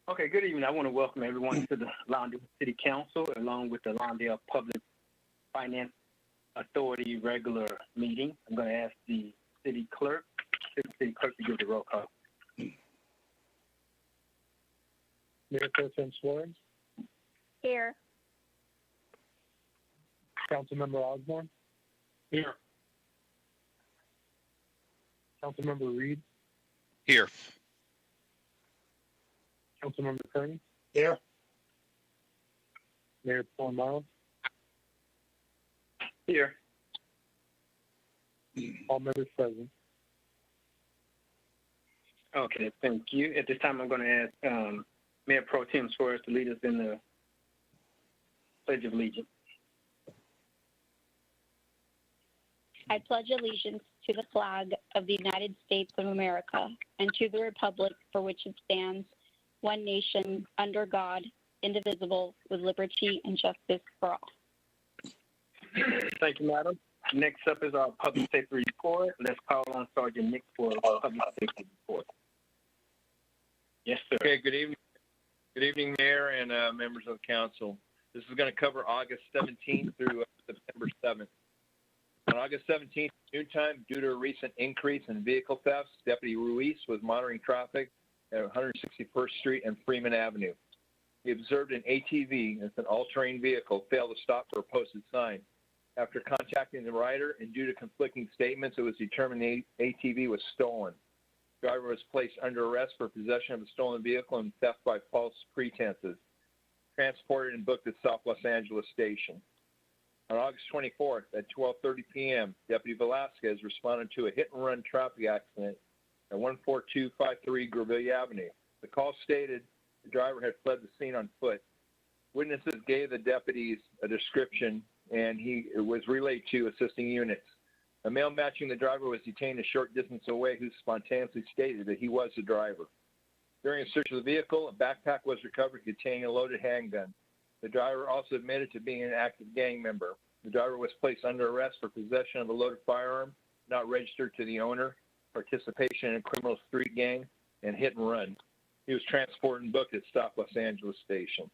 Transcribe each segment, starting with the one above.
Okay, good evening. I want to welcome everyone to the Lawndale City Council, along with the Lawndale Public Finance Authority regular meeting. I'm going to ask the city clerk to give the roll call. Mayor Pro Tem Suarez. Here. Councilmember Osborne. Here. Councilmember Reed. Here. Councilmember Kearney. Here. Mayor Paul Miles. Here. All members present. Okay, thank you. At this time, I'm going to ask Mayor Pro Tem Suarez to lead us in the Pledge of Allegiance. I pledge allegiance to the flag of the United States of America and to the republic for which it stands, one nation, under God, indivisible, with liberty and justice for all. Thank you, madam. Next up is our public safety report. Let's call on Sergeant Nick for our public safety report. Yes, sir. Okay, good evening. Good evening, Mayor and members of the council. This is going to cover August 17th through September 7th. On August 17th, noontime, due to a recent increase in vehicle thefts, Deputy Ruiz was monitoring traffic at 161st Street and Freeman Avenue. He observed an ATV, that's an all-terrain vehicle, fail to stop for a posted sign. After contacting the rider and due to conflicting statements, it was determined the ATV was stolen. The driver was placed under arrest for possession of a stolen vehicle and theft by false pretenses. Transported and booked at South Los Angeles Station. On August 24th at 12:30 p.m., Deputy Velasquez responded to a hit-and-run traffic accident at 14253 Greville Avenue. The call stated the driver had fled the scene on foot. Witnesses gave the deputies a description, and he was relayed to assisting units. A male matching the driver was detained a short distance away who spontaneously stated that he was the driver. During a search of the vehicle, a backpack was recovered containing a loaded handgun. The driver also admitted to being an active gang member. The driver was placed under arrest for possession of a loaded firearm, not registered to the owner, participation in a criminal street gang, and hit and run. He was transported and booked at South Los Angeles Station.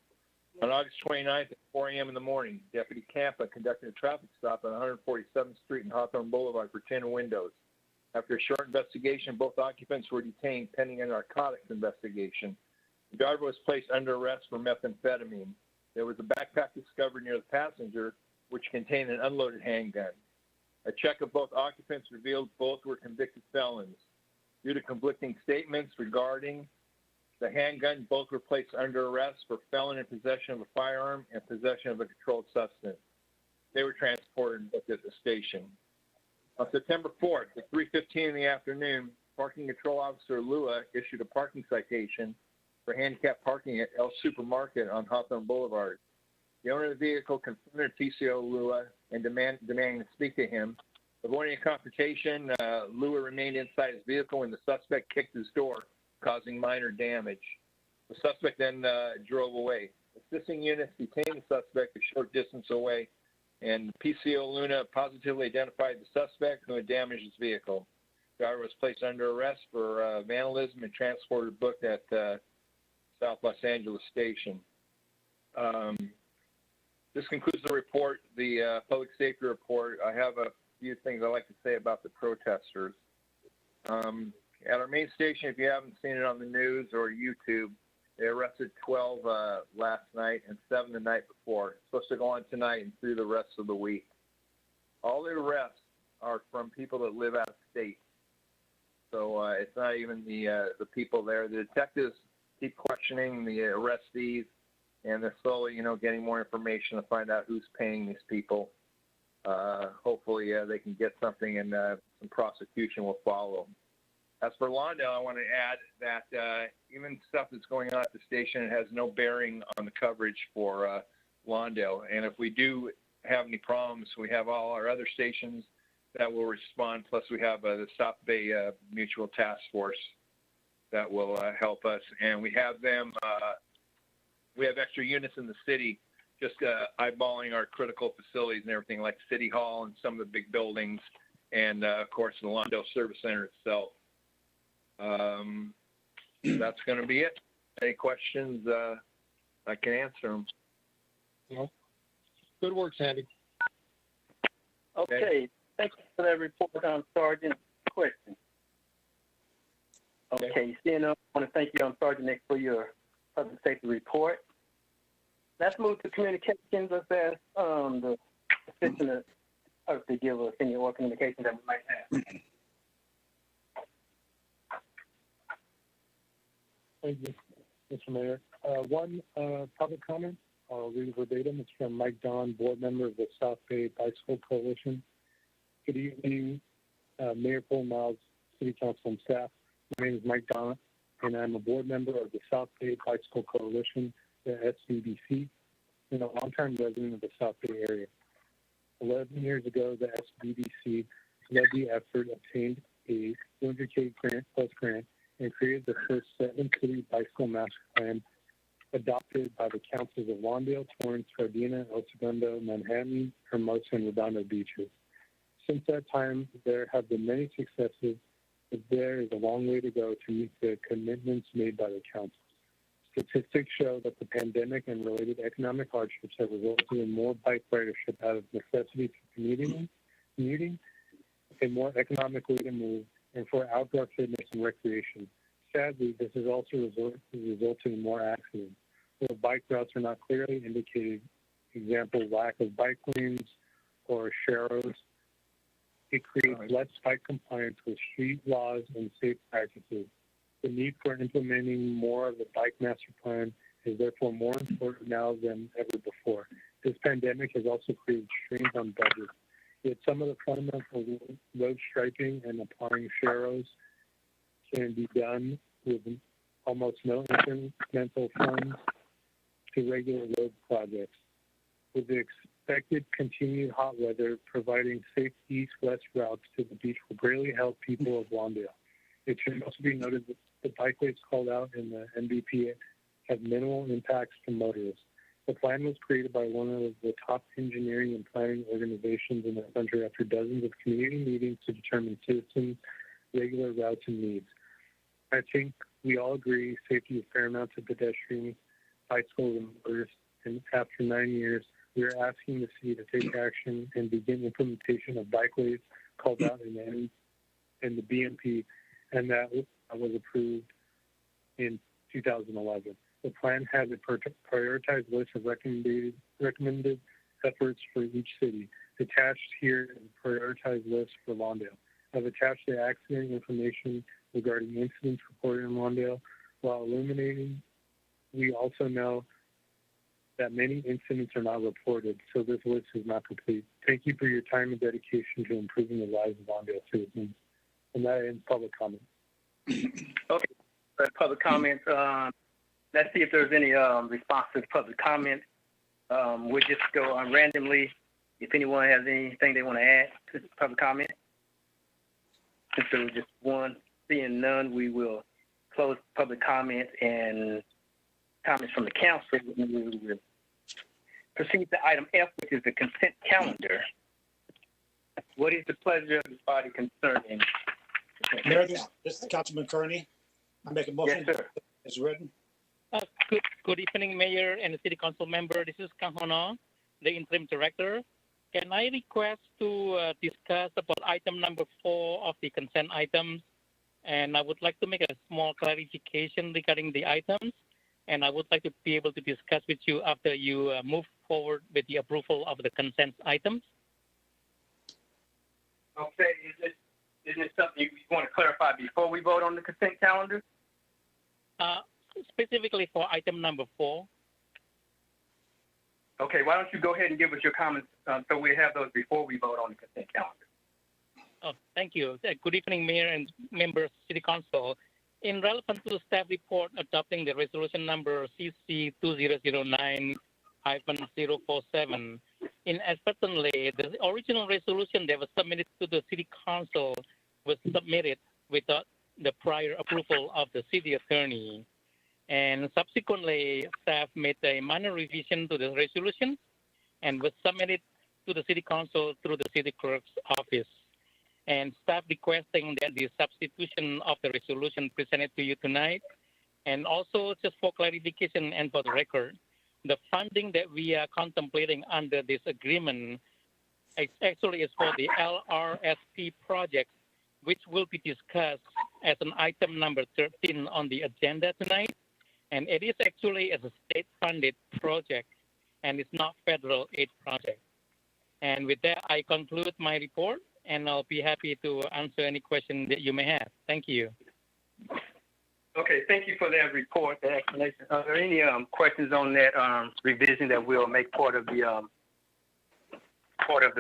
On August 29th at 4 a.m. in the morning, Deputy Campa conducted a traffic stop on 147th Street and Hawthorne Boulevard for tinted windows. After a short investigation, both occupants were detained pending a narcotics investigation. The driver was placed under arrest for methamphetamine. There was a backpack discovered near the passenger, which contained an unloaded handgun. A check of both occupants revealed both were convicted felons. Due to conflicting statements regarding the handgun, both were placed under arrest for felon in possession of a firearm and possession of a controlled substance. They were transported and booked at the station. On September 4th at 3:15 in the afternoon, Parking Control Officer Lua issued a parking citation for handicapped parking at El Supermarket on Hawthorne Boulevard. The owner of the vehicle confronted PCO Lua and demanding to speak to him. Avoiding a confrontation, Lua remained inside his vehicle when the suspect kicked his door, causing minor damage. The suspect then drove away. Assisting units detained the suspect a short distance away, and PCO Luna positively identified the suspect who had damaged his vehicle. The driver was placed under arrest for vandalism and transported booked at South Los Angeles Station. This concludes the report, the public safety report. I have a few things I'd like to say about the protesters. At our main station, if you haven't seen it on the news or YouTube, they arrested 12 last night and 7 the night before. It's supposed to go on tonight and through the rest of the week. All the arrests are from people that live out of state. So it's not even the people there. The detectives keep questioning the arrestees, and they're slowly, getting more information to find out who's paying these people. Hopefully they can get something and some prosecution will follow. As for Lawndale, I want to add that even stuff that's going on at the station has no bearing on the coverage for Lawndale. And if we do have any problems, we have all our other stations that will respond. Plus, we have the South Bay Mutual Task Force that will help us. And we have them, we have extra units in the city just eyeballing our critical facilities and everything like City Hall and some of the big buildings and, of course, the Lawndale Service Center itself. That's going to be it. Any questions? I can answer them. No. Good work, Sandy. Okay, thank you for that report, Sergeant. Question. Okay, seeing none, I want to thank you, Sergeant Nick, for your public safety report. Let's move to communications. Let's ask the assistant to give us any more communications that we might have. Thank you, Mr. Mayor. One public comment, I'll read verbatim. It's from Mike Don, board member of the South Bay Bicycle Coalition. Good evening, Mayor Paul Miles, City Council and staff. My name is Mike Don, and I'm a board member of the South Bay Bicycle Coalition, the SBBC, and a longtime resident of the South Bay area. 11 years ago, the SBBC led the effort, obtained a 200K grant, and created the first 7-city bicycle master plan adopted by the councils of Lawndale, Torrance, Gardena, El Segundo, Manhattan, Hermosa, and Redondo beaches. Since that time, there have been many successes, but there is a long way to go to meet the commitments made by the council. Statistics show that the pandemic and related economic hardships have resulted in more bike ridership out of necessity for commuting, a more economic way to move, and for outdoor fitness and recreation. Sadly, this has also resulted in more accidents, where bike routes are not clearly indicated, example, lack of bike lanes or sharrows. It creates less bike compliance with street laws and safe practices. The need for implementing more of the bike master plan is therefore more important now than ever before. This pandemic has also created strains on budgets. Yet some of the fundamental road striping and applying sharrows can be done with almost no incremental funds to regular road projects. With the expected continued hot weather, providing safe east-west routes to the beach will greatly help people of Lawndale. It should also be noted that the bikeways called out in the MVP have minimal impacts to motorists. The plan was created by one of the top engineering and planning organizations in the country after dozens of community meetings to determine citizens' regular routes and needs. I think we all agree safety is paramount to pedestrians, bicycles, and motorists, and after 9 years, we are asking the city to take action and begin implementation of bikeways called out in the BMP, and that was approved in 2011. The plan has a prioritized list of recommended efforts for each city. Attached here is a prioritized list for Lawndale. I've attached the accident information regarding incidents reported in Lawndale. While illuminating, we also know that many incidents are not reported, so this list is not complete. Thank you for your time and dedication to improving the lives of Lawndale citizens. And that ends public comment. Okay, public comments. Let's see if there's any responsive public comments. We'll just go on randomly. If anyone has anything they want to add to the public comment. Since there was just one, seeing none, we will close public comment and comments from the council. We will proceed to item F, which is the consent calendar. What is the pleasure of the body concerning? Mayor, this is Councilman Kearney. I make a motion. Yes, sir. As written. Good evening, Mayor and the City Council member. This is Kahono, the interim director. Can I request to discuss about item number 4 of the consent items? And I would like to make a small clarification regarding the items. And I would like to be able to discuss with you after you move forward with the approval of the consent items. Okay, is it something you want to clarify before we vote on the consent calendar? Specifically for item number 4. Okay, why don't you go ahead and give us your comments so we have those before we vote on the consent calendar. Oh, thank you. Good evening, Mayor and members of City Council. In relevance to the staff report adopting the resolution number CC 2009-047, inadvertently, the original resolution that was submitted to the City Council was submitted without the prior approval of the City Attorney. And subsequently, staff made a minor revision to the resolution and was submitted to the City Council through the City Clerk's office. and staff requesting that the substitution of the resolution presented to you tonight, and also just for clarification and for the record, the funding that we are contemplating under this agreement actually is for the LRSP project, which will be discussed as an item number 13 on the agenda tonight. And it is actually as a state-funded project, and it's not federal aid project. And with that, I conclude my report, and I'll be happy to answer any question that you may have. Thank you. Okay, thank you for that report, the explanation. Are there any questions on that revision that we'll make part of the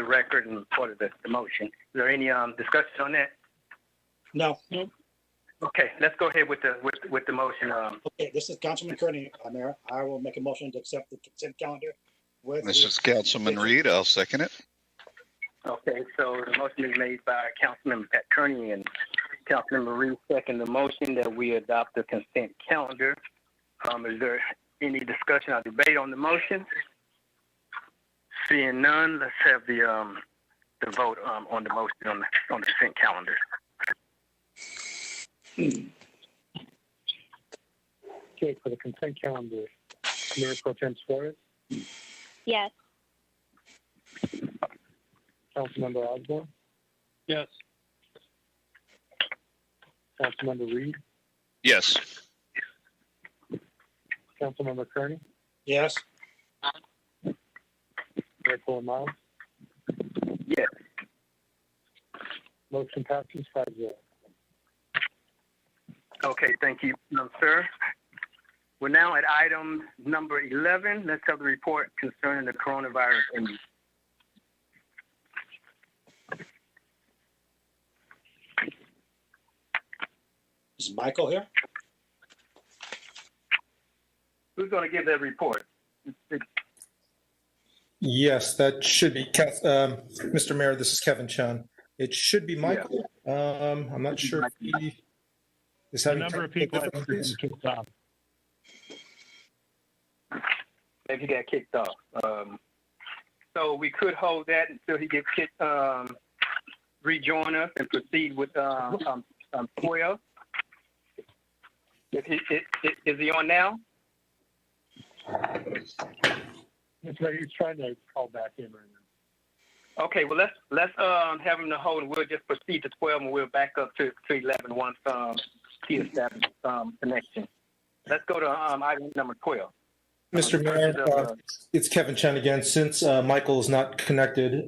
record and part of the motion? Is there any discussion on that? No. Okay, let's go ahead with the motion. Okay, this is Councilman Kearney, Mayor. I will make a motion to accept the consent calendar with. This is Councilman Reed. I'll second it. Okay, so the motion is made by Councilmember Pat Kearney and Councilmember Reed second the motion that we adopt the consent calendar. Is there any discussion or debate on the motion? Seeing none, let's have the vote on the motion on the consent calendar. Okay, for the consent calendar, Mayor Pro Tem Suarez, Yes. Councilmember Osborne, Yes. Councilmember Reed, Yes. Councilmember Kearney, Yes. Mayor Pro Miles. Yes. Motion passes 5-0. Okay, thank you, sir. We're now at item number 11. Let's have the report concerning the coronavirus ending. Is Michael here? Who's going to give that report? Yes, that should be, Mr. Mayor, this is Kevin Chun. It should be Michael. I'm not sure if he is having technical difficulties. Maybe he got kicked off. So we could hold that until he gets rejoin us and proceed with 12. Is he on now? That's right, he's trying to call back in right now. Okay, well let's have him to hold, and we'll just proceed to 12, and we'll back up to 11 once he establishes connection. Let's go to item number 12. Mr. Mayor, it's Kevin Chen again. Since Michael is not connected,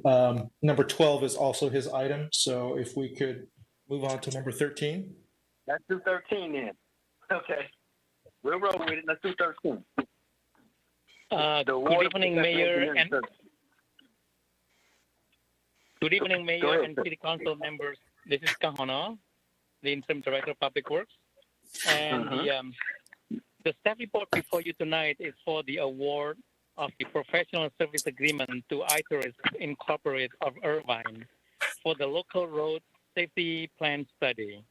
number 12 is also his item. So if we could move on to number 13. Let's do 13 then. Okay. We'll roll with it. Let's do 13. Good evening, Mayor and City Council members. This is Kahono, the Interim Director of Public Works. And the staff report before you tonight is for the award of the Professional Service Agreement to Iteris Incorporated of Irvine for the local road safety plan study.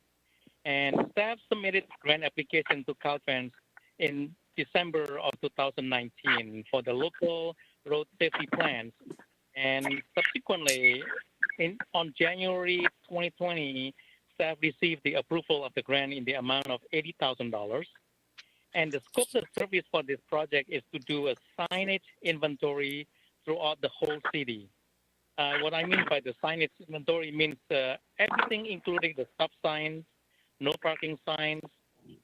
And staff submitted grant application to Caltrans in December of 2019 for the local road safety plans. And subsequently, on January 2020, staff received the approval of the grant in the amount of $80,000. And the scope of service for this project is to do a signage inventory throughout the whole city. What I mean by the signage inventory means everything, including the stop signs, no parking signs,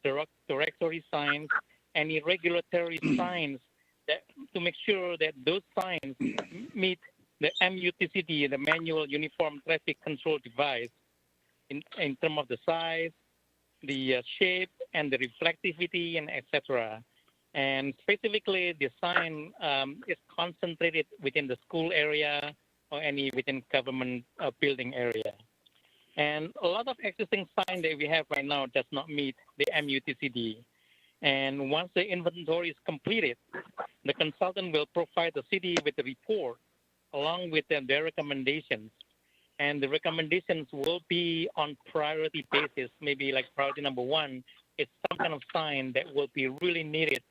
directory signs, any regulatory signs, that, to make sure that those signs meet the MUTCD, the Manual Uniform Traffic Control Device, in terms of the size, the shape, and the reflectivity, and etc. And specifically, the sign is concentrated within the school area or any within government building area. And a lot of existing signs that we have right now does not meet the MUTCD. And once the inventory is completed, the consultant will provide the city with a report along with their recommendations. And the recommendations will be on priority basis. Maybe like priority number 1 is some kind of sign that will be really needed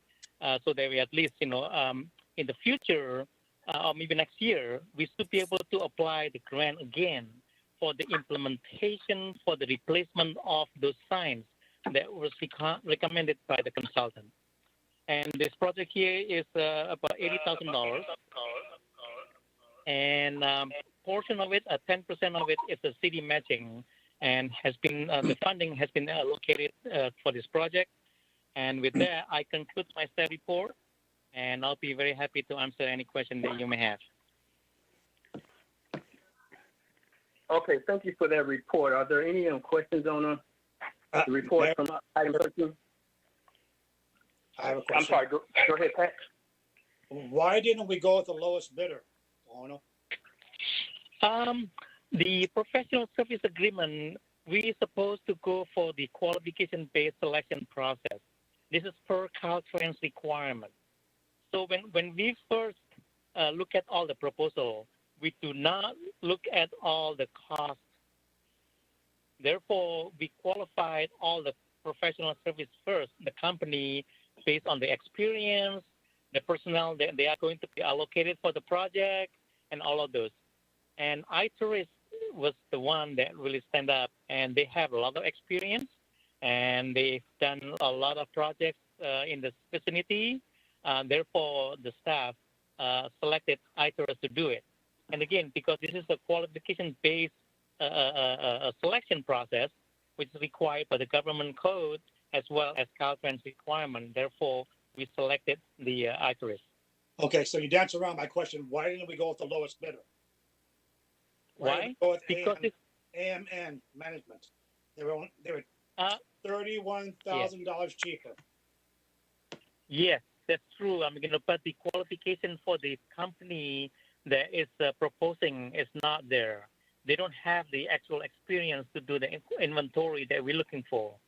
so that we at least, in the future or maybe next year, we should be able to apply the grant again for the implementation for the replacement of those signs that was recommended by the consultant. And this project here is about $80,000. And portion of it, 10% of it is the city matching, and has been the funding has been allocated for this project. And with that, I conclude my staff report, and I'll be very happy to answer any question that you may have. Okay, thank you for that report. Are there any questions on the report from item 13? I have a question. I'm sorry, go ahead, Pat. Why didn't we go with the lowest bidder, Ono? The professional service agreement, we're supposed to go for the qualification-based selection process. This is per Caltrans requirement. So when we first look at all the proposal, we do not look at all the costs. Therefore, we qualified all the professional service first, the company based on the experience, the personnel that they are going to be allocated for the project, and all of those. And iTourist was the one that really stand up, and they have a lot of experience, and they've done a lot of projects in the vicinity. Therefore, the staff selected iTourist to do it. And again, because this is a qualification-based selection process, which is required by the government code as well as Caltrans requirement. Therefore, we selected the iTourist. Okay, so you dance around my question. Why didn't we go with the lowest bidder? Why? Go with Because AMN management. They were $31,000 cheaper. Yes, that's true. I mean, but the qualification for the company that is proposing is not there. They don't have the actual experience to do the inventory that we're looking for.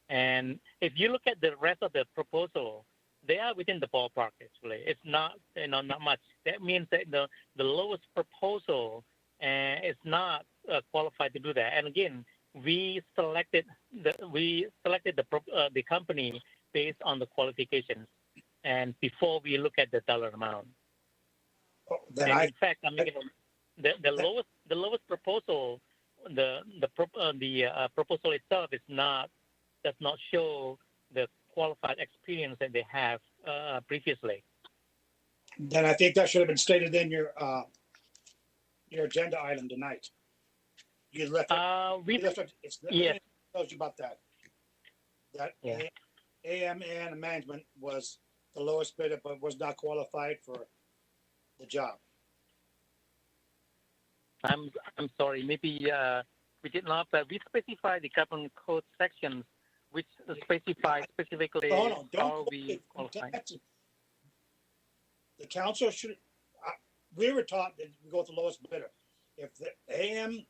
And if you look at the rest of the proposal, they are within the ballpark. Actually, it's not not much. That means that the lowest proposal is not qualified to do that. And again, we selected the company based on the qualifications, and before we look at the dollar amount. In fact, I mean, the lowest proposal, the proposal itself does not show the qualified experience that they have previously. Then I think that should have been stated in your agenda item tonight. You left it. Yes. Tells you about that. That yeah. AMN management was the lowest bidder, but was not qualified for the job. I'm sorry. Maybe we did not, but we specify the government code sections which specify specifically how we qualify. The council should. We were taught that we go with the lowest bidder. If the AMN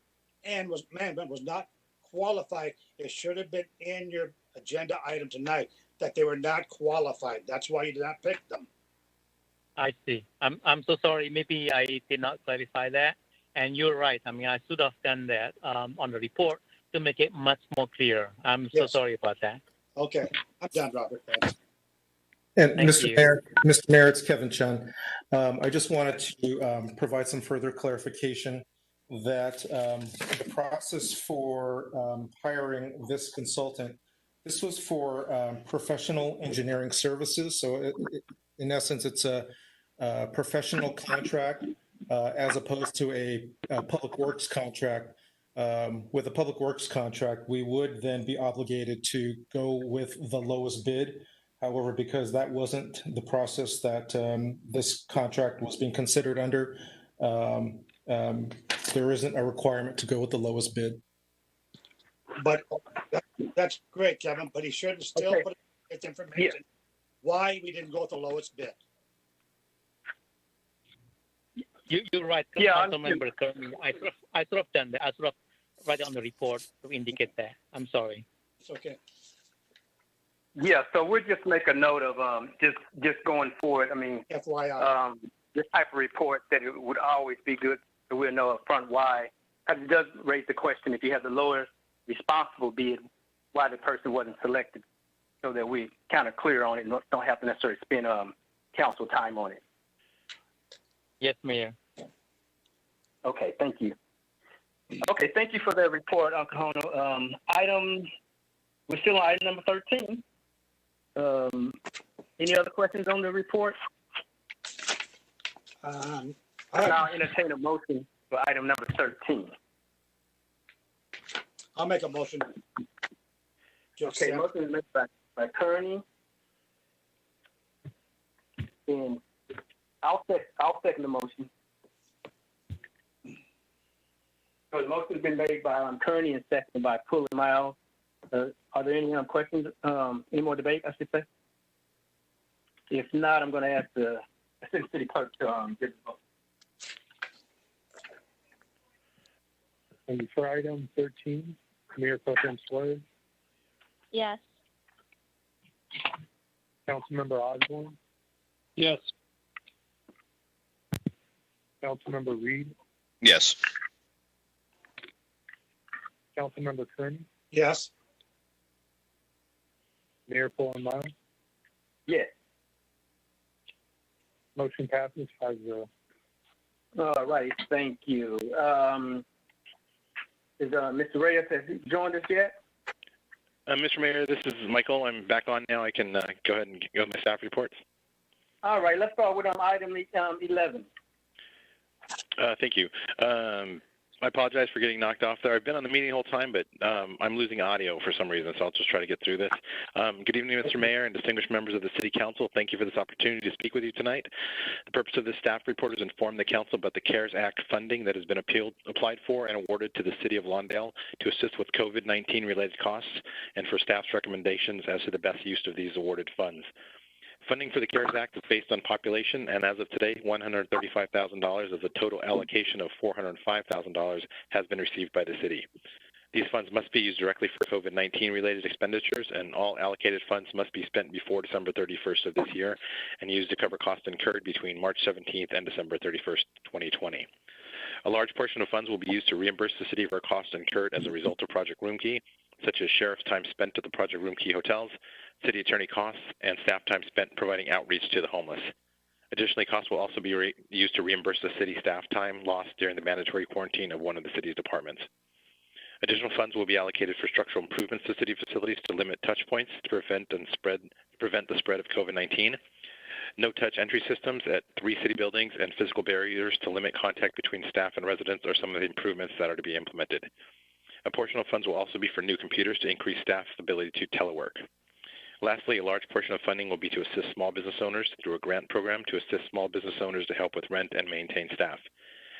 management was not qualified, it should have been in your agenda item tonight that they were not qualified. That's why you did not pick them. I see. I'm so sorry. Maybe I did not clarify that. And you're right. I mean, I should have done that on the report to make it much more clear. I'm so sorry about that. Okay. I'm done, Robert. Thanks. And Thank Mr. Mayor, it's Kevin Chun. I just wanted to provide some further clarification that the process for hiring this consultant, this was for professional engineering services. So in essence, it's a professional contract as opposed to a public works contract. With a public works contract, we would then be obligated to go with the lowest bid. However, because that wasn't the process that this contract was being considered under, there isn't a requirement to go with the lowest bid. But that's great, Kevin, but he should have still put this information why we didn't go with the lowest bid. You're right, Council Member Kermit. I should have done that. I should have write it on the report to indicate that. I'm sorry. It's okay. Yeah, so we'll just make a note of just going forward. I mean, FYI. This type of report that it would always be good so we'll know up front why. Because it does raise the question, if you have the lowest responsible bid, why the person wasn't selected, so that we kind of clear on it and don't have to necessarily spend council time on it. Yes, Mayor. Okay, thank you. Okay, thank you for that report, Alcohono. We're still on item number 13. Any other questions on the report? I'll entertain a motion for item number 13. I'll make a motion. Okay, motion is made by Kearney. And I'll second the motion. So the motion has been made by Kearney and seconded by Pulley Miles. Are there any questions? Any more debate, I should say? If not, I'm going to ask the Assistant City Clerk to give the vote. And for item 13, Mayor Pro Tem Suarez, Yes. Councilmember Osborne, Yes. Councilmember Reed, Yes. Councilmember Kearney, Yes. Mayor Pulley Miles. Yes. Motion passes 5-0. All right, thank you. Is Mr. Reyes, has he joined us yet? Mr. Mayor, this is Michael. I'm back on now. I can go ahead and go with my staff reports. All right, let's start with item 11. Thank you. I apologize for getting knocked off there. I've been on the meeting the whole time, but I'm losing audio for some reason, so I'll just try to get through this. Good evening, Mr. Mayor and distinguished members of the City Council. Thank you for this opportunity to speak with you tonight. The purpose of this staff report is to inform the Council about the CARES Act funding that has been applied for and awarded to the City of Lawndale to assist with COVID-19 related costs and for staff's recommendations as to the best use of these awarded funds. Funding for the CARES Act is based on population, and as of today, $135,000 of the total allocation of $405,000 has been received by the city. These funds must be used directly for COVID-19 related expenditures, and all allocated funds must be spent before December 31st of this year and used to cover costs incurred between March 17th and December 31st, 2020. A large portion of funds will be used to reimburse the city for costs incurred as a result of Project Roomkey, such as sheriff's time spent at the Project Roomkey hotels, city attorney costs, and staff time spent providing outreach to the homeless. Additionally, costs will also be used to reimburse the city staff time lost during the mandatory quarantine of one of the city's departments. Additional funds will be allocated for structural improvements to city facilities to limit touch points to prevent the spread of COVID-19, no-touch entry systems at 3 city buildings, and physical barriers to limit contact between staff and residents are some of the improvements that are to be implemented. A portion of funds will also be for new computers to increase staff's ability to telework. Lastly, a large portion of funding will be to assist small business owners through a grant program to assist small business owners to help with rent and maintain staff.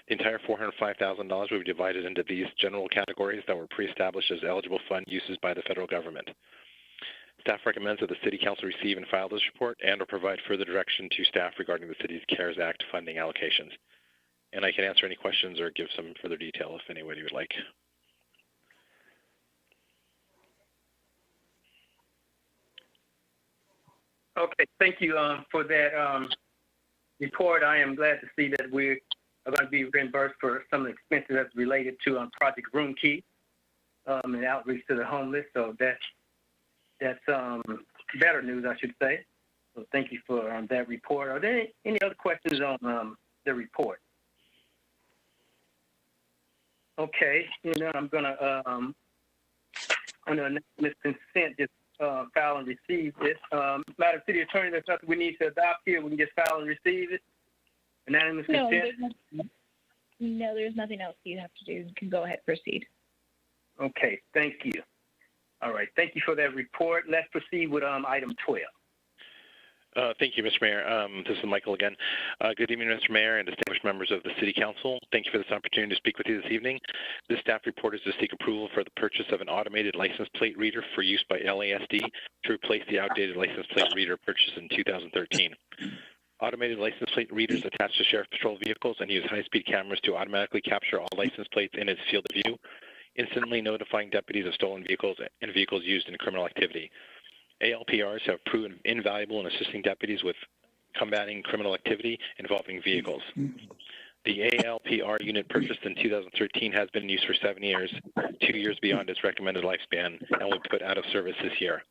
The entire $405,000 will be divided into these general categories that were pre-established as eligible fund uses by the federal government. Staff recommends that the City Council receive and file this report and or provide further direction to staff regarding the city's CARES Act funding allocations. And I can answer any questions or give some further detail if anybody would like. Okay, thank you for that report. I am glad to see that we are going to be reimbursed for some of the expenses that's related to Project Roomkey and outreach to the homeless. So that's better news, I should say. So thank you for that report. Are there any other questions on the report? Okay, I'm going to under this consent, just file and receive this. Madam City Attorney, there's nothing we need to adopt here. We can just file and receive it. Unanimous consent? No, there's nothing else you have to do. You can go ahead and proceed. Okay, thank you. All right, thank you for that report. Let's proceed with item 12. Thank you, Mr. Mayor. This is Michael again. Good evening, Mr. Mayor and distinguished members of the City Council. Thank you for this opportunity to speak with you this evening. This staff report is to seek approval for the purchase of an automated license plate reader for use by LASD to replace the outdated license plate reader purchased in 2013. Automated license plate readers attach to Sheriff Patrol vehicles and use high-speed cameras to automatically capture all license plates in its field of view, instantly notifying deputies of stolen vehicles and vehicles used in criminal activity. ALPRs have proven invaluable in assisting deputies with combating criminal activity involving vehicles. The ALPR unit purchased in 2013 has been in use for 7 years, 2 years beyond its recommended lifespan, and will be put out of service this year.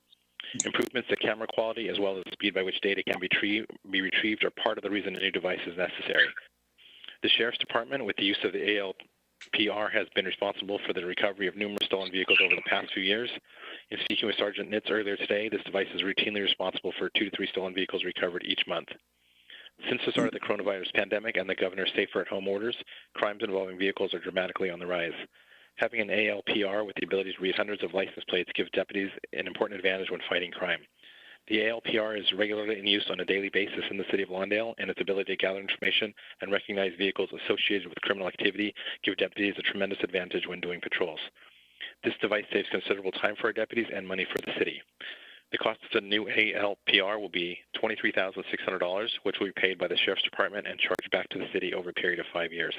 Improvements to camera quality as well as the speed by which data can be retrieved are part of the reason a new device is necessary. The Sheriff's Department, with the use of the ALPR has been responsible for the recovery of numerous stolen vehicles over the past few years. In speaking with Sergeant Nitz earlier today, this device is routinely responsible for 2 to 3 stolen vehicles recovered each month. Since the start of the coronavirus pandemic and the governor's safer-at-home orders, crimes involving vehicles are dramatically on the rise. Having an ALPR with the ability to read hundreds of license plates gives deputies an important advantage when fighting crime. The ALPR is regularly in use on a daily basis in the city of Lawndale, and its ability to gather information and recognize vehicles associated with criminal activity give deputies a tremendous advantage when doing patrols. This device saves considerable time for our deputies and money for the city. The cost of the new ALPR will be $23,600, which will be paid by the Sheriff's Department and charged back to the city over a period of 5 years.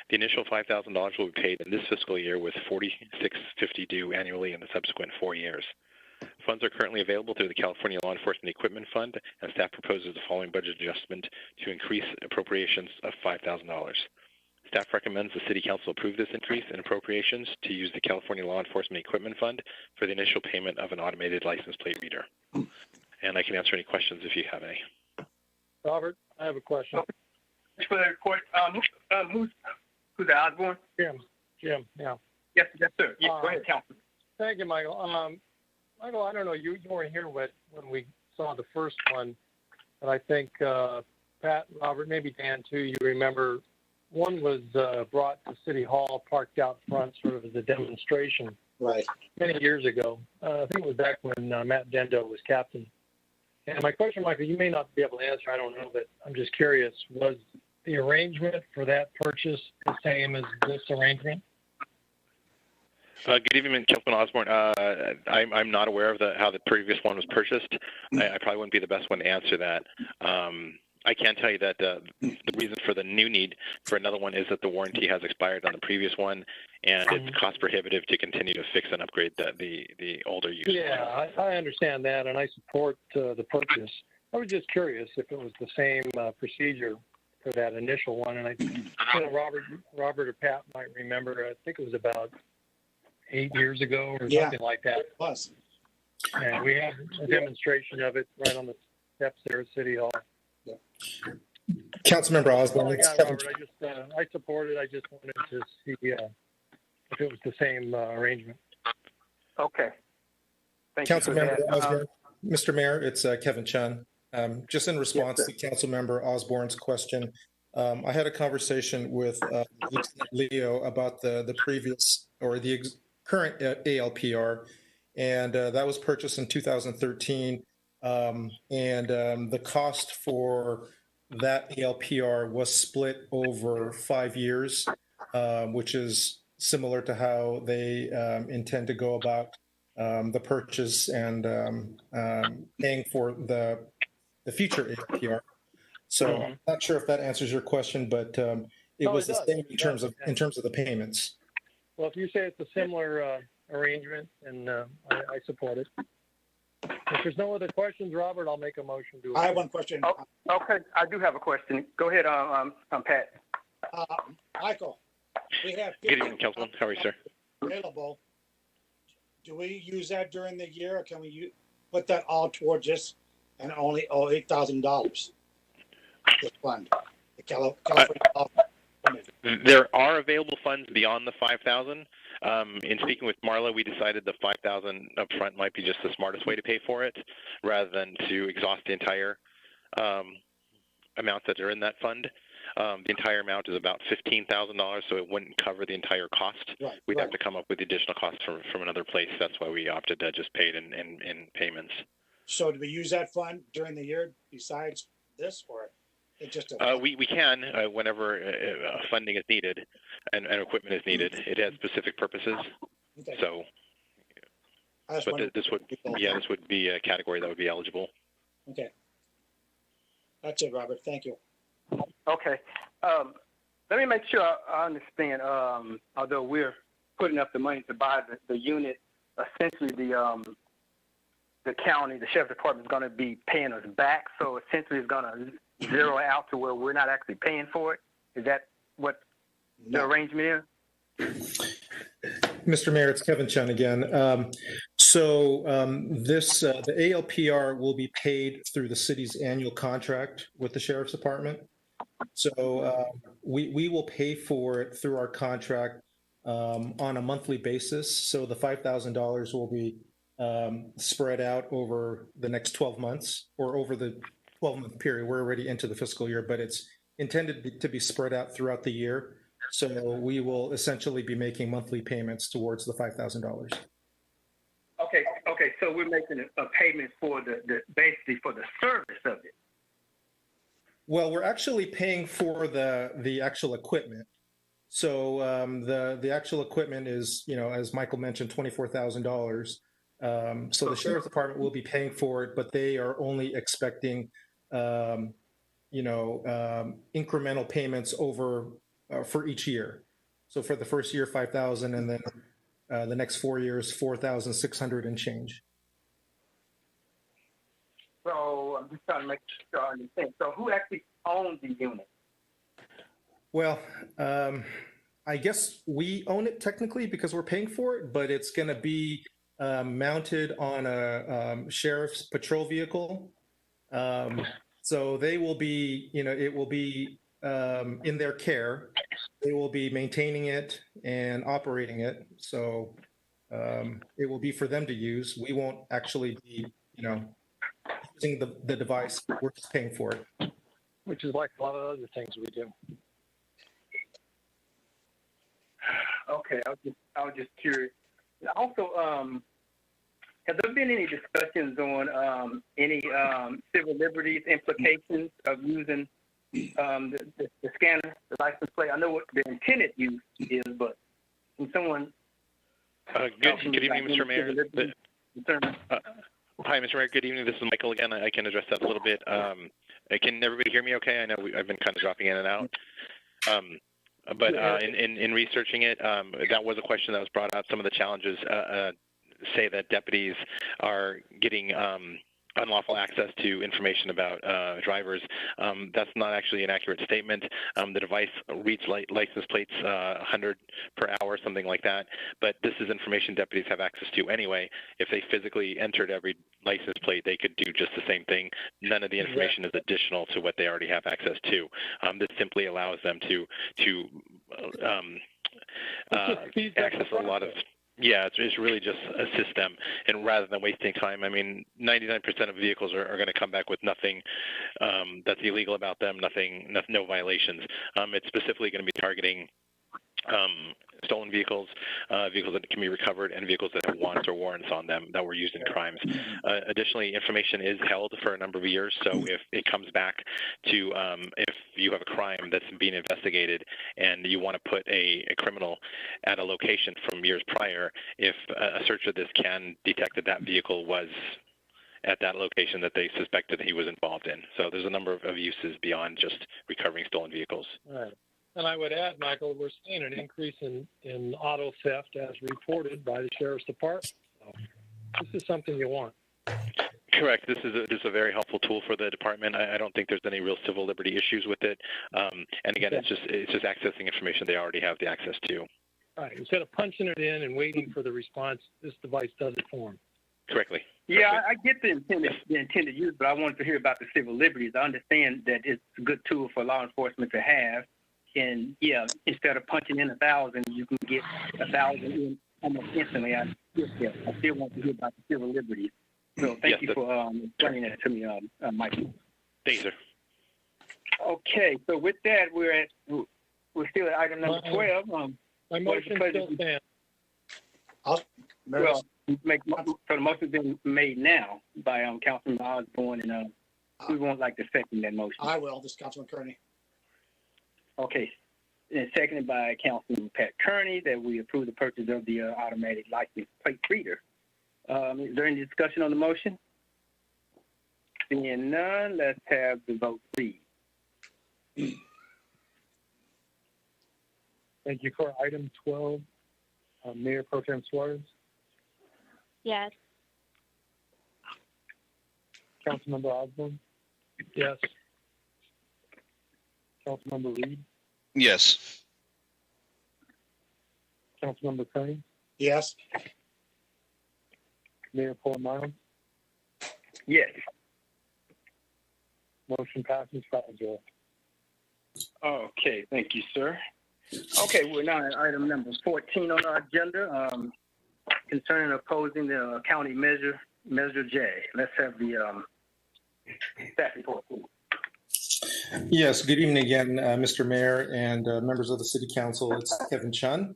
The initial $5,000 will be paid in this fiscal year, with $4,650 due annually in the subsequent 4 years. Funds are currently available through the California Law Enforcement Equipment Fund, and staff proposes the following budget adjustment to increase appropriations of $5,000. Staff recommends the City Council approve this increase in appropriations to use the California Law Enforcement Equipment Fund for the initial payment of an automated license plate reader. And I can answer any questions if you have any. Robert, I have a question. Thanks for that report. Who's that, Osborne? Jim, yeah. Yes, sir. Yeah, go ahead, Council. Thank you, Michael. Michael, I don't know, you weren't here when we saw the first one, but I think Pat, Robert, maybe Dan too, you remember one was brought to City Hall, parked out front sort of as a demonstration. Right. Many years ago. I think it was back when Matt Dendo was captain. And my question, Michael, you may not be able to answer, I don't know, but I'm just curious, was the arrangement for that purchase the same as this arrangement? Good evening, Councilman Osborne. I'm not aware of how the previous one was purchased. I probably wouldn't be the best one to answer that. I can tell you that the reason for the new need for another one is that the warranty has expired on the previous one, and it's cost prohibitive to continue to fix and upgrade the older use. Yeah, I understand that, and I support the purchase. I was just curious if it was the same procedure for that initial one, and Robert or Pat might remember. I think it was about 8 years ago or something like that. It was. And we had a demonstration of it right on the steps there at City Hall. Councilmember Osborne. Robert, I support it. I just wanted to see if it was the same arrangement. Okay. Thank you for Councilmember that. Osborne. Mr. Mayor, it's Kevin Chun. Just in response to Councilmember Osborne's question, I had a conversation with Lieutenant Leo about the previous or the current ALPR, and that was purchased in 2013. The cost for that ALPR was split over 5 years, which is similar to how they intend to go about the purchase and paying for the future ALPR. So I'm not sure if that answers your question, but it was the same in terms of the payments. Well, if you say it's a similar arrangement, and I support it. If there's no other questions, Robert, I'll make a motion to. I have one question. Okay, I do have a question. Go ahead, Pat. Michael, we have Good evening, Councilman. How are you, sir? available. Do we use that during the year, or can we put that all towards this and only owe $8,000? The fund, the California Law. There are available funds beyond the $5,000. In speaking with Marla, we decided the $5,000 up front might be just the smartest way to pay for it, rather than to exhaust the entire amounts that are in that fund. The entire amount is about $15,000, so it wouldn't cover the entire cost. Right, We'd have to come up with additional costs from another place. That's why we opted to just pay it in payments. So do we use that fund during the year besides this, or it just? We can whenever funding is needed and equipment is needed. It has specific purposes. Okay. So, but this would be a category that would be eligible. Okay. That's it, Robert. Thank you. Okay. Let me make sure I understand. Although we're putting up the money to buy the unit, essentially the county, the sheriff's department is going to be paying us back. So essentially it's going to zero out to where we're not actually paying for it. Is that what the arrangement is? Mr. Mayor, it's Kevin Chun again. The ALPR will be paid through the city's annual contract with the Sheriff's Department. So we will pay for it through our contract on a monthly basis. So the $5,000 will be spread out over the next 12 months or over the 12-month period. We're already into the fiscal year, but it's intended to be spread out throughout the year. So we will essentially be making monthly payments towards the $5,000. Okay. So we're making a payment for the basically for the service of it. Well, we're actually paying for the actual equipment. So the actual equipment is, as Michael mentioned, $24,000. So the sheriff's department will be paying for it, but they are only expecting, incremental payments over for each year. So for the first year, $5,000, and then the next 4 years, $4,600 and change. So I'm just trying to make sure I understand. So who actually owns the unit? Well, I guess we own it technically because we're paying for it, but it's going to be mounted on a sheriff's patrol vehicle. So they will be, it will be in their care. They will be maintaining it and operating it. So it will be for them to use. We won't actually be, using the device. We're just paying for it. Which is like a lot of other things we do. Okay, I was just curious. Also, have there been any discussions on any civil liberties implications of using the scanner, the license plate? I know what the intended use is, but can someone? Good evening, Mr. Mayor. Hi, Mr. Mayor. Good evening. This is Michael again. I can address that a little bit. Can everybody hear me okay? I know I've been kind of dropping in and out. But in researching it, that was a question that was brought up. Some of the challenges say that deputies are getting unlawful access to information about drivers. That's not actually an accurate statement. The device reads license plates 100 per hour, something like that. But this is information deputies have access to anyway. If they physically entered every license plate, they could do just the same thing. None of the information is additional to what they already have access to. This simply allows them to access a lot of. Yeah, it's really just assist them, and rather than wasting time. I mean, 99% of vehicles are going to come back with nothing that's illegal about them, no violations. It's specifically going to be targeting stolen vehicles, vehicles that can be recovered, and vehicles that have warrants or warrants on them that were used in crimes. Additionally, information is held for a number of years, so if it comes back to if you have a crime that's being investigated and you want to put a criminal at a location from years prior, if a search of this can detect that vehicle was at that location that they suspected he was involved in. So there's a number of uses beyond just recovering stolen vehicles. All right. And I would add, Michael, we're seeing an increase in auto theft as reported by the Sheriff's Department. So this is something you want. Correct. This is a very helpful tool for the department. I don't think there's any real civil liberty issues with it. And again, it's just accessing information they already have the access to. All right. Instead of punching it in and waiting for the response, this device does it for them. Correctly. Yeah, I get the intended use, but I wanted to hear about the civil liberties. I understand that it's a good tool for law enforcement to have. And yeah, instead of punching in 1,000, you can get 1,000 in almost instantly. I still want to hear about the civil liberties. So thank you for explaining that to me, Michael. Thank you, sir. Okay, so with that, we're still at item number 12. My motion still stands. So the motion's been made now by Councilman Osborne, and we won't like to second that motion. I will. This is Councilman Kearney. Okay, and seconded by Councilman Pat Kearney that we approve the purchase of the automatic license plate reader. Is there any discussion on the motion? Seeing none, let's have the vote, please. Thank you. For item 12, Mayor Pro Tem Suarez. Yes. Councilmember Osborne. Yes. Councilmember Reed. Yes. Councilmember Kearney. Yes. Mayor Paul Miles. Yes. Motion passes 5-0. Okay, thank you, sir. Okay, we're now at item number 14 on our agenda, concerning opposing the county measure J. Let's have the staff report, please. Yes, good evening again, Mr. Mayor and members of the City Council. It's Kevin Chun.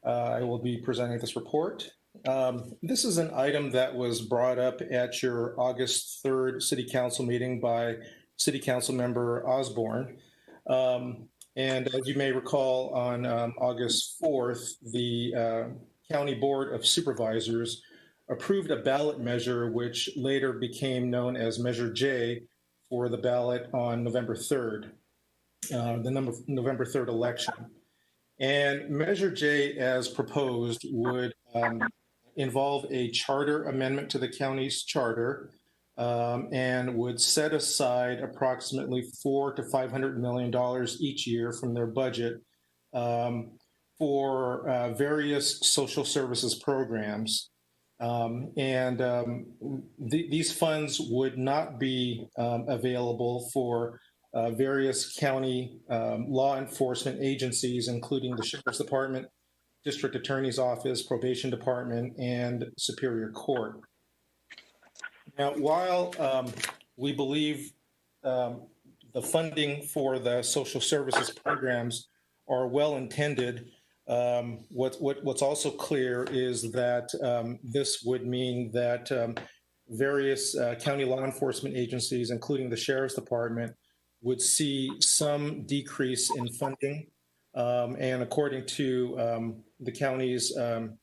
I will be presenting this report. This is an item that was brought up at your August 3rd City Council meeting by City Council member Osborne. And as you may recall, on August 4th, the County Board of Supervisors approved a ballot measure which later became known as Measure J for the ballot on November 3rd, the November 3rd election. And Measure J, as proposed, would involve a charter amendment to the county's charter and would set aside approximately $400 to $500 million each year from their budget for various social services programs. These funds would not be available for various county law enforcement agencies, including the Sheriff's Department, District Attorney's Office, Probation Department, and Superior Court. Now, while we believe the funding for the social services programs are well intended, what's also clear is that this would mean that various county law enforcement agencies, including the Sheriff's Department, would see some decrease in funding. And according to the county's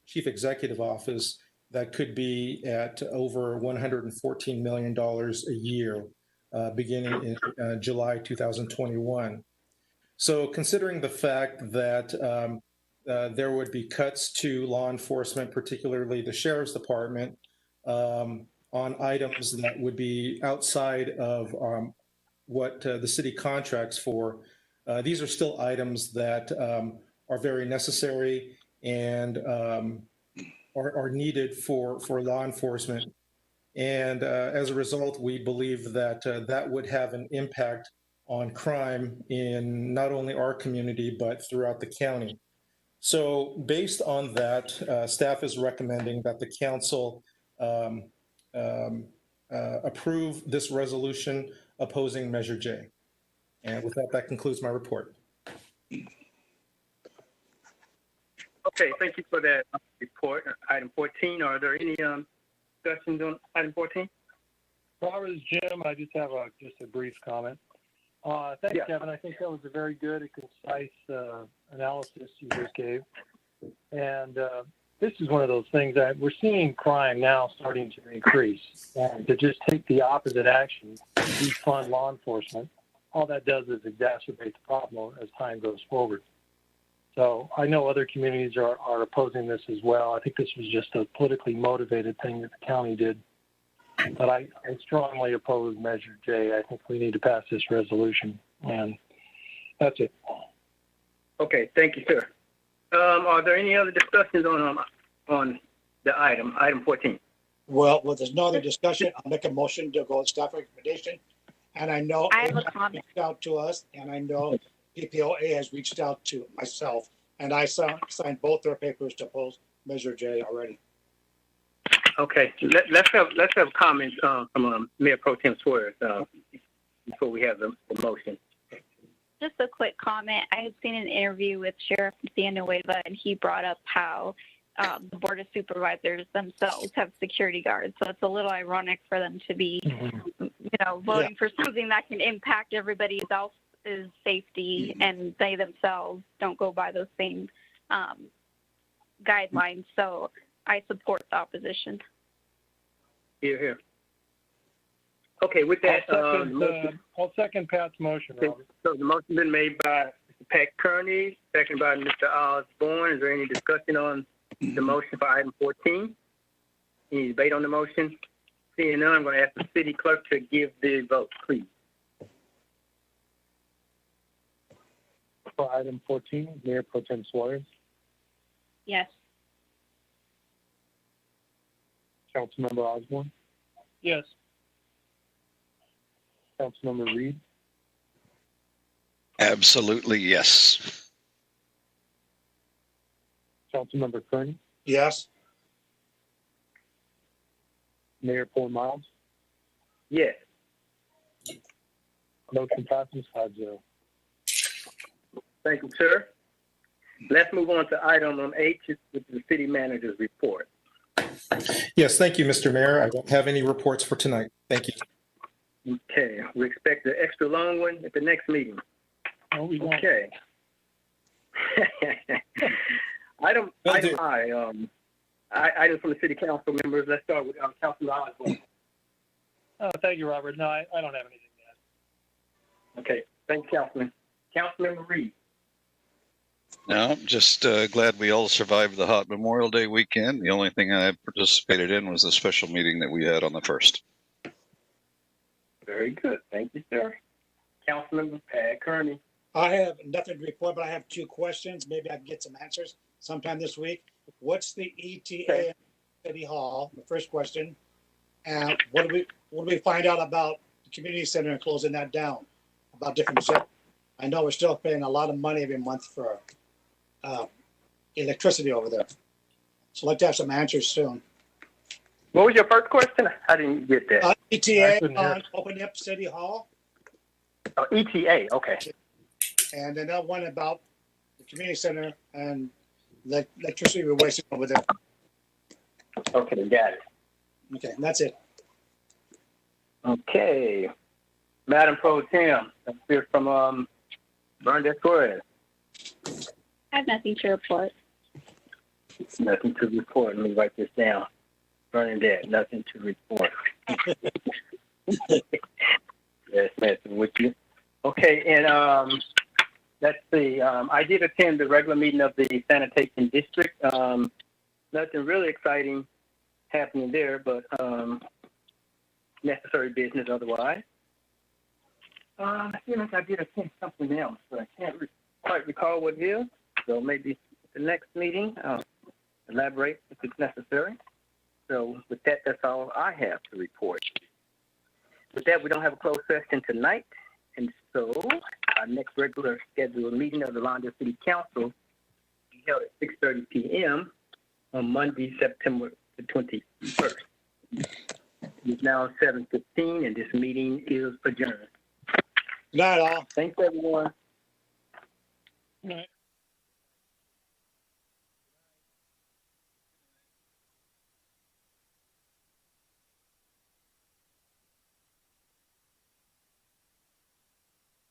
chief executive office, that could be at over $114 million a year, beginning in July 2021. So considering the fact that there would be cuts to law enforcement, particularly the Sheriff's Department, on items that would be outside of what the city contracts for, these are still items that are very necessary and are needed for law enforcement. And as a result, we believe that that would have an impact on crime in not only our community, but throughout the county. So based on that, staff is recommending that the council approve this resolution opposing Measure J. And with that, that concludes my report. Okay, thank you for that report. Item 14, are there any discussions on item 14? As far as Jim, I just have just a brief comment. Thanks, Yeah. Kevin. I think that was a very good and concise analysis you just gave. And this is one of those things that we're seeing crime now starting to increase. And to just take the opposite action, defund law enforcement, all that does is exacerbate the problem as time goes forward. So I know other communities are opposing this as well. I think this was just a politically motivated thing that the county did. But I strongly oppose Measure J. I think we need to pass this resolution, and that's it. Okay, thank you, sir. Are there any other discussions on the item 14? Well, there's no other discussion. I'll make a motion to go with staff recommendation. And I know I have a AMAC comment. reached out to us, and I know PPOA has reached out to myself, and I signed both their papers to oppose Measure J already. Okay, let's have comments from Mayor Pro Tem Swears before we have the motion. Just a quick comment. I had seen an interview with Sheriff Villanueva, and he brought up how the Board of Supervisors themselves have security guards. So it's a little ironic for them to be, voting for something that can impact everybody else's safety, and they themselves don't go by those same guidelines. So I support the opposition. Here. Okay, with that, I'll second Pat's motion, Robert. So the motion been made by Mr. Pat Kearney, seconded by Mr. Osborne. Is there any discussion on the motion for item 14? Any debate on the motion? Seeing none, I'm going to ask the city clerk to give the vote, please. For item 14, Mayor Pro Tem Suarez, Yes. Councilmember Osborne, Yes. Councilmember Reed, Absolutely, yes. Councilmember Kearney, Yes. Mayor Paul Miles. Yes. Motion passes 5-0. Thank you, sir. Let's move on to item H, which is the city manager's report. Yes, thank you, Mr. Mayor. I don't have any reports for tonight. Thank you. Okay, we expect an extra long one at the next meeting. No, we don't. Okay. Item I, items from the city council members. Let's start with Councilman Osborne. Oh, thank you, Robert. No, I don't have anything yet. Okay, thank you, Councilman. Councilmember Reed. No, I'm just glad we all survived the hot Memorial Day weekend. The only thing I participated in was the special meeting that we had on the 1st. Very good. Thank you, sir. Councilmember Pat Kearney. I have nothing to report, but I have 2 questions. Maybe I can get some answers sometime this week. What's the ETA at City Hall? The first question. And what do we find out about the community center and closing that down? About different stuff. I know we're still paying a lot of money every month for electricity over there. So I'd like to have some answers soon. What was your first question? I didn't get that. ETA on opening up City Hall. Oh, ETA. Okay. And then that one about the community center and the electricity we're wasting over there. Okay, got it. Okay, and that's it. Okay. Madam Pro Tem, let's hear from Bernadette Torres. I have nothing to report. Nothing to report. Let me write this down. Bernadette, nothing to report. Yes, messing with you. Okay, and let's see. I did attend the regular meeting of the sanitation district. Nothing really exciting happening there, but necessary business otherwise. I feel like I did attend something else, but I can't quite recall what it is. So maybe the next meeting, I'll elaborate if it's necessary. So with that, that's all I have to report. With that, we don't have a closed session tonight. And so our next regular scheduled meeting of the Lawndale City Council will be held at 6:30 p.m. on Monday, September the 21st. It's now 7:15, and this meeting is adjourned. Good night, all. Thanks, everyone. Good night.